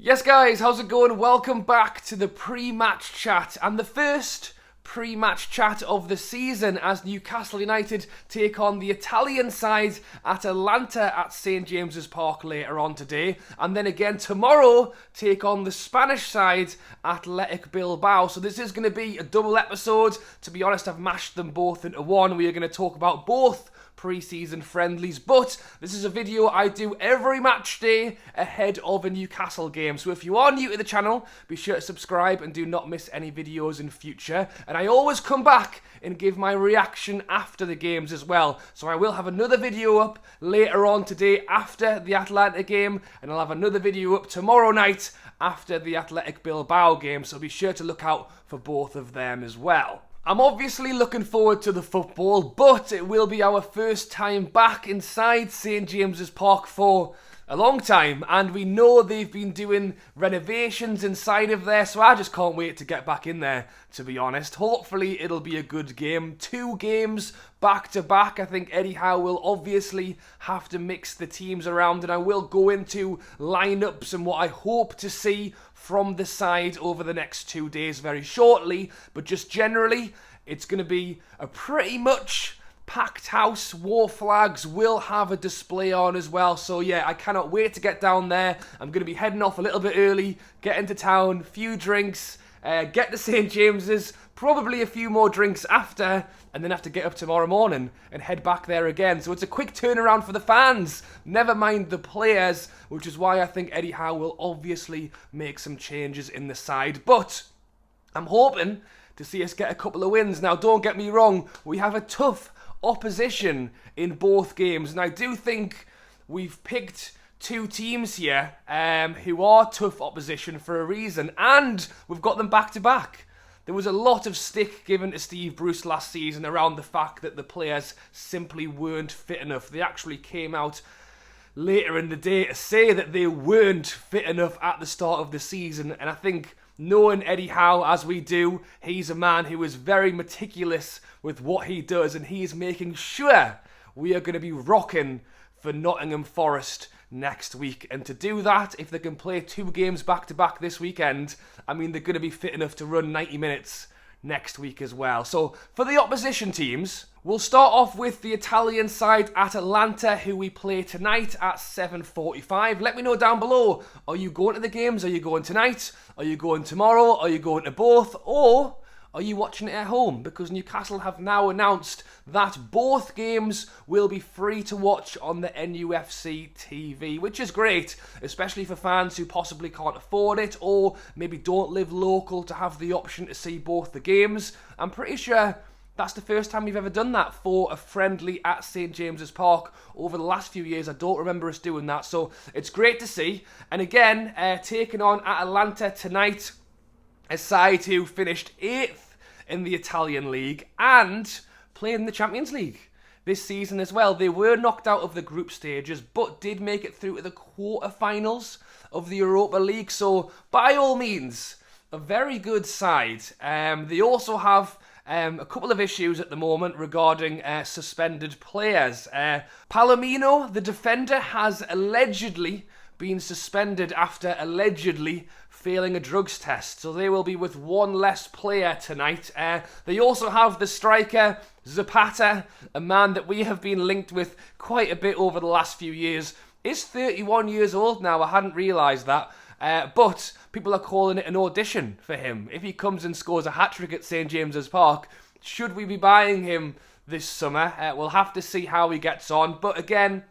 Yes guys, how's it going? Welcome back to the pre-match chat and the first pre-match chat of the season as Newcastle United take on the Italian side Atalanta at St James's Park later on today, and then again tomorrow take on the Spanish side Athletic Bilbao. So this is going to be a double episode. To be honest, I've mashed them both into one. We are going to talk about both pre-season friendlies, but this is a video I do every match day ahead of a Newcastle game. So if you are new to the channel, be sure to subscribe and do not miss any videos in future. And I always come back and give my reaction after the games as well. So I will have another video up later on today after the Atalanta game, and I'll have another video up tomorrow night after the Athletic Bilbao game. So be sure to look out for both of them as well. I'm obviously looking forward to the football, but it will be our first time back inside St James's Park for a long time, and we know they've been doing renovations inside of there, so I just can't wait to get back in there, to be honest. Hopefully it'll be a good game. 2 games back to back. I think Eddie Howe will obviously have to mix the teams around, and I will go into lineups and what I hope to see from the side over the next 2 days very shortly. But just generally, it's going to be a pretty much packed house. War Flags will have a display on as well. So yeah, I cannot wait to get down there. I'm going to be heading off a little bit early, get into town, few drinks, get to St James's, probably a few more drinks after, and then have to get up tomorrow morning and head back there again. So it's a quick turnaround for the fans, never mind the players, which is why I think Eddie Howe will obviously make some changes in the side. But I'm hoping to see us get a couple of wins. Now, don't get me wrong, we have a tough opposition in both games, and I do think we've picked 2 teams here who are tough opposition for a reason, and we've got them back to back. There was a lot of stick given to Steve Bruce last season around the fact that the players simply weren't fit enough. They actually came out later in the day to say that they weren't fit enough at the start of the season, and I think knowing Eddie Howe as we do, he's a man who is very meticulous with what he does, and he's making sure we are going to be rocking for Nottingham Forest next week. And to do that, if they can play 2 games back to back this weekend, I mean, they're going to be fit enough to run 90 minutes next week as well. So for the opposition teams, we'll start off with the Italian side Atalanta, who we play tonight at 7:45. Let me know down below, are you going to the games? Are you going tonight? Are you going tomorrow? Are you going to both? Or are you watching it at home? Because Newcastle have now announced that both games will be free to watch on the NUFC TV, which is great, especially for fans who possibly can't afford it or maybe don't live local to have the option to see both the games. I'm pretty sure that's the first time we've ever done that for a friendly at St James's Park. Over the last few years, I don't remember us doing that, so it's great to see. And again, taking on Atalanta tonight, a side who finished 8th in the Italian league and played in the Champions League this season as well. They were knocked out of the group stages, but did make it through to the quarterfinals of the Europa League. So, by all means, a very good side. They also have a couple of issues at the moment regarding suspended players. Palomino, the defender, has allegedly been suspended after allegedly failing a drugs test, so they will be with 1 less player tonight. They also have the striker Zapata, a man that we have been linked with quite a bit over the last few years. Is 31 years old now, I hadn't realised that, but people are calling it an audition for him. If he comes and scores a hat-trick at St James's Park, should we be buying him this summer? We'll have to see how he gets on, but again,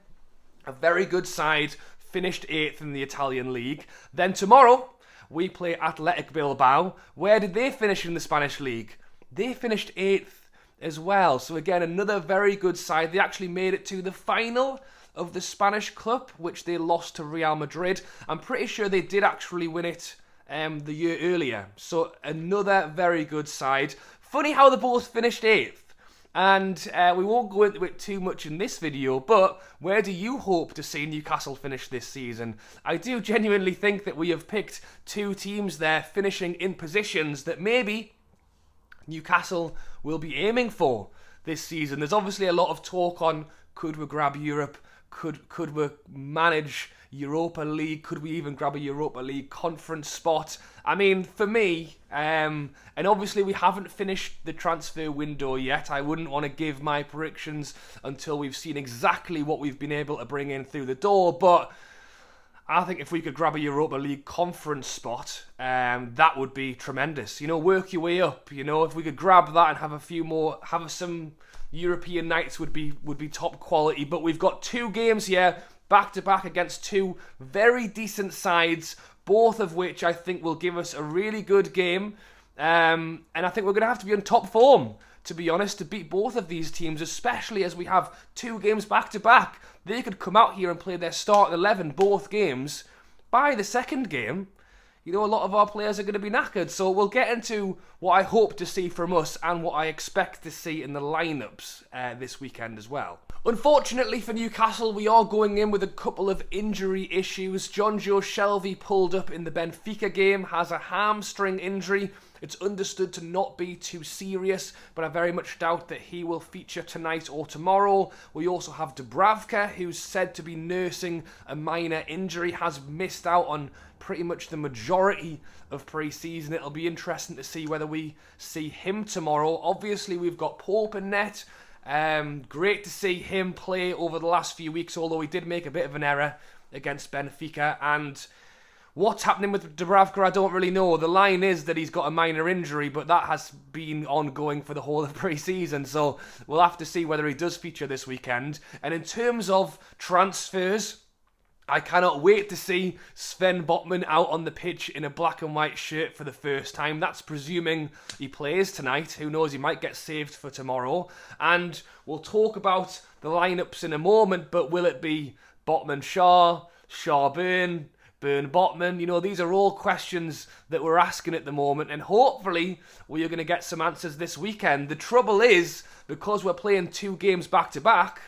a very good side, finished 8th in the Italian league. Then tomorrow, we play Athletic Bilbao. Where did they finish in the Spanish league? They finished 8th as well. So again, another very good side. They actually made it to the final of the Spanish Cup, which they lost to Real Madrid. I'm pretty sure they did actually win it the year earlier. So another very good side. Funny how they both finished 8th. And we won't go into it too much in this video, but where do you hope to see Newcastle finish this season? I do genuinely think that we have picked 2 teams there finishing in positions that maybe Newcastle will be aiming for this season. There's obviously a lot of talk on, could we grab Europe? Could we manage Europa League? Could we even grab a Europa League conference spot? I mean, for me, and obviously we haven't finished the transfer window yet. I wouldn't want to give my predictions until we've seen exactly what we've been able to bring in through the door, but I think if we could grab a Europa League conference spot, that would be tremendous. Work your way up. If we could grab that and have some European nights would be top quality. But we've got 2 games here, back to back against 2 very decent sides, both of which I think will give us a really good game. And I think we're going to have to be on top form, to be honest, to beat both of these teams, especially as we have 2 games back to back. They could come out here and play their start 11 both games. By the second game, a lot of our players are going to be knackered. So we'll get into what I hope to see from us and what I expect to see in the lineups this weekend as well. Unfortunately for Newcastle, we are going in with a couple of injury issues. Jonjo Shelvey pulled up in the Benfica game, has a hamstring injury. It's understood to not be too serious, but I very much doubt that he will feature tonight or tomorrow. We also have Dubravka, who's said to be nursing a minor injury, has missed out on pretty much the majority of pre-season. It'll be interesting to see whether we see him tomorrow. Obviously, we've got Pope in net. Great to see him play over the last few weeks, although he did make a bit of an error against Benfica. And what's happening with Dubravka, I don't really know. The line is that he's got a minor injury, but that has been ongoing for the whole of pre-season, so we'll have to see whether he does feature this weekend. And in terms of transfers, I cannot wait to see Sven Botman out on the pitch in a black and white shirt for the first time. That's presuming he plays tonight. Who knows, he might get saved for tomorrow. And we'll talk about the lineups in a moment, but will it be Botman-Shaw, Shaw-Burn, Burn-Botman? These are all questions that we're asking at the moment, and hopefully we are going to get some answers this weekend. The trouble is, because we're playing 2 games back-to-back,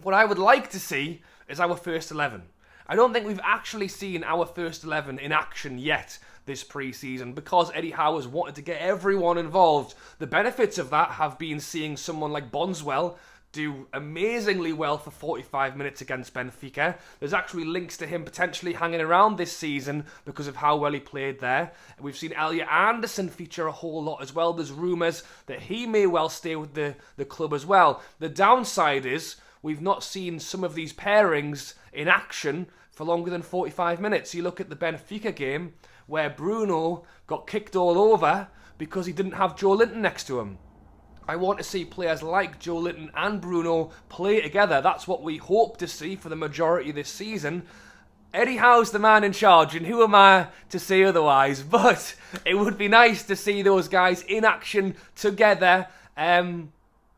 what I would like to see is our first 11. I don't think we've actually seen our first 11 in action yet this pre-season because Eddie Howe has wanted to get everyone involved. The benefits of that have been seeing someone like Bonswell do amazingly well for 45 minutes against Benfica. There's actually links to him potentially hanging around this season because of how well he played there. We've seen Elliot Anderson feature a whole lot as well. There's rumours that he may well stay with the club as well. The downside is we've not seen some of these pairings in action for longer than 45 minutes. You look at the Benfica game where Bruno got kicked all over because he didn't have Joe Linton next to him. I want to see players like Joe Linton and Bruno play together. That's what we hope to see for the majority of this season. Eddie Howe's the man in charge, and who am I to say otherwise? But it would be nice to see those guys in action together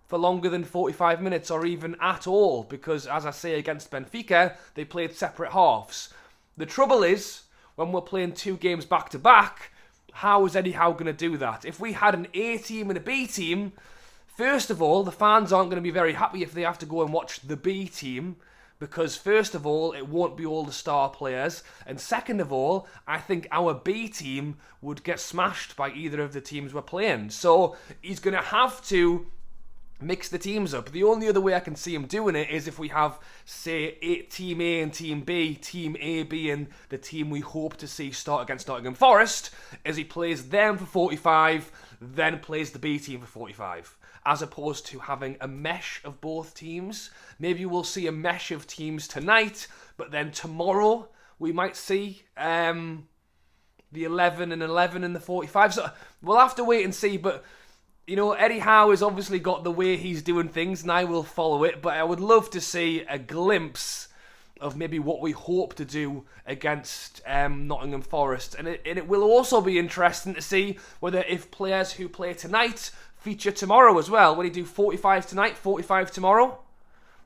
for longer than 45 minutes or even at all, because as I say, against Benfica, they played separate halves. The trouble is, when we're playing 2 games back to back, how is Eddie Howe going to do that? If we had an A team and a B team, first of all, the fans aren't going to be very happy if they have to go and watch the B team, because first of all, it won't be all the star players, and second of all, I think our B team would get smashed by either of the teams we're playing. So he's going to have to mix the teams up. The only other way I can see him doing it is if we have, say, Team A and Team B, Team A being the team we hope to see start against Nottingham Forest, as he plays them for 45, then plays the B team for 45, as opposed to having a mesh of both teams. Maybe we'll see a mesh of teams tonight, but then tomorrow we might see the 11 and 11 and the 45. So we'll have to wait and see, but Eddie Howe has obviously got the way he's doing things, and I will follow it, but I would love to see a glimpse of maybe what we hope to do against Nottingham Forest. And it will also be interesting to see whether if players who play tonight feature tomorrow as well. Will he do 45 tonight, 45 tomorrow?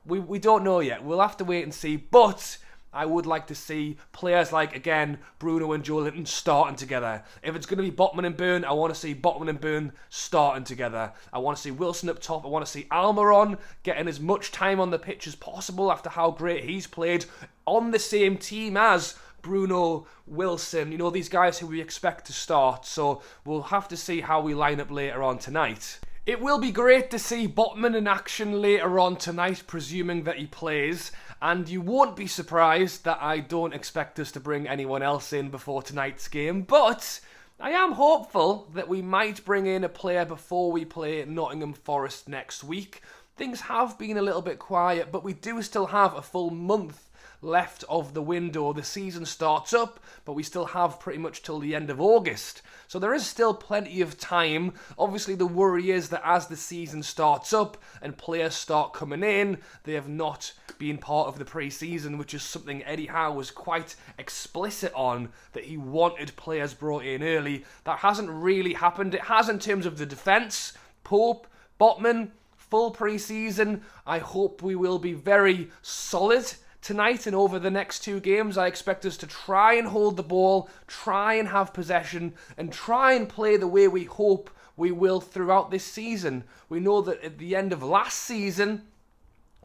We don't know yet. We'll have to wait and see, but I would like to see players like, again, Bruno and Joe Linton starting together. If it's going to be Botman and Burn, I want to see Botman and Burn starting together. I want to see Wilson up top. I want to see Almiron getting as much time on the pitch as possible after how great he's played on the same team as Bruno, Wilson, these guys who we expect to start. So we'll have to see how we line up later on tonight. It will be great to see Botman in action later on tonight, presuming that he plays. And you won't be surprised that I don't expect us to bring anyone else in before tonight's game, but I am hopeful that we might bring in a player before we play Nottingham Forest next week. Things have been a little bit quiet, but we do still have a full month left of the window. The season starts up, but we still have pretty much till the end of August. So there is still plenty of time. Obviously, the worry is that as the season starts up and players start coming in, they have not been part of the pre-season, which is something Eddie Howe was quite explicit on, that he wanted players brought in early. That hasn't really happened. It has in terms of the defence. Pope, Botman, full pre-season. I hope we will be very solid tonight and over the next 2 games. I expect us to try and hold the ball, try and have possession, and try and play the way we hope we will throughout this season. We know that at the end of last season,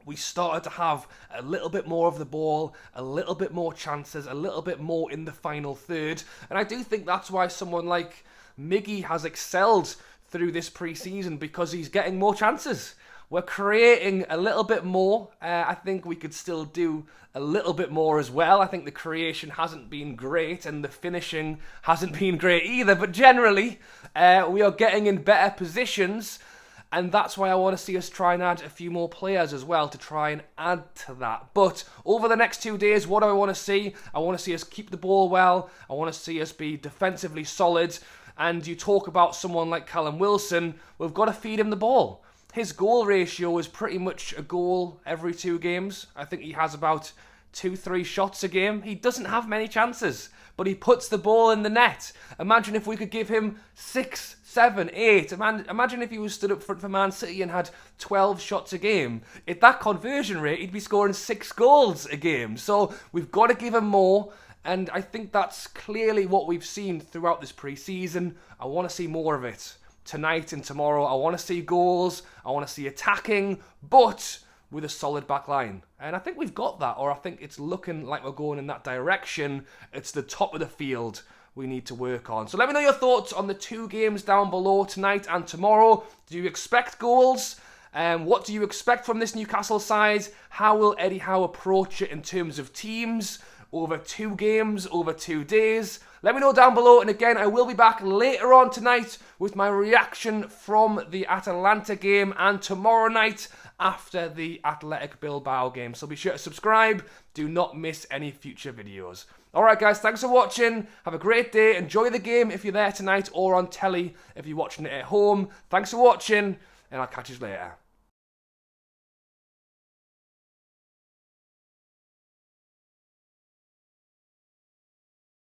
we started to have a little bit more of the ball, a little bit more chances, a little bit more in the final third. And I do think that's why someone like Miggy has excelled through this pre-season, because he's getting more chances. We're creating a little bit more. I think we could still do a little bit more as well. I think the creation hasn't been great and the finishing hasn't been great either. But generally, we are getting in better positions. And that's why I want to see us try and add a few more players as well to try and add to that. But over the next 2 days, what do I want to see? I want to see us keep the ball well. I want to see us be defensively solid. And you talk about someone like Callum Wilson, we've got to feed him the ball. His goal ratio is pretty much a goal every 2 games. I think he has about 2-3 shots a game. He doesn't have many chances, but he puts the ball in the net. Imagine if we could give him 6, 7, 8. Imagine if he was stood up front for Man City and had 12 shots a game. At that conversion rate, he'd be scoring 6 goals a game. So we've got to give him more. And I think that's clearly what we've seen throughout this pre-season. I want to see more of it. Tonight and tomorrow, I want to see goals, I want to see attacking, but with a solid back line. And I think we've got that, or I think it's looking like we're going in that direction. It's the top of the field we need to work on. So let me know your thoughts on the 2 games down below, tonight and tomorrow. Do you expect goals? What do you expect from this Newcastle side? How will Eddie Howe approach it in terms of teams? Over 2 games, over 2 days. Let me know down below, and again, I will be back later on tonight with my reaction from the Atalanta game and tomorrow night after the Athletic Bilbao game. So be sure to subscribe. Do not miss any future videos. Alright guys, thanks for watching. Have a great day. Enjoy the game if you're there tonight, or on telly if you're watching it at home. Thanks for watching, and I'll catch you later.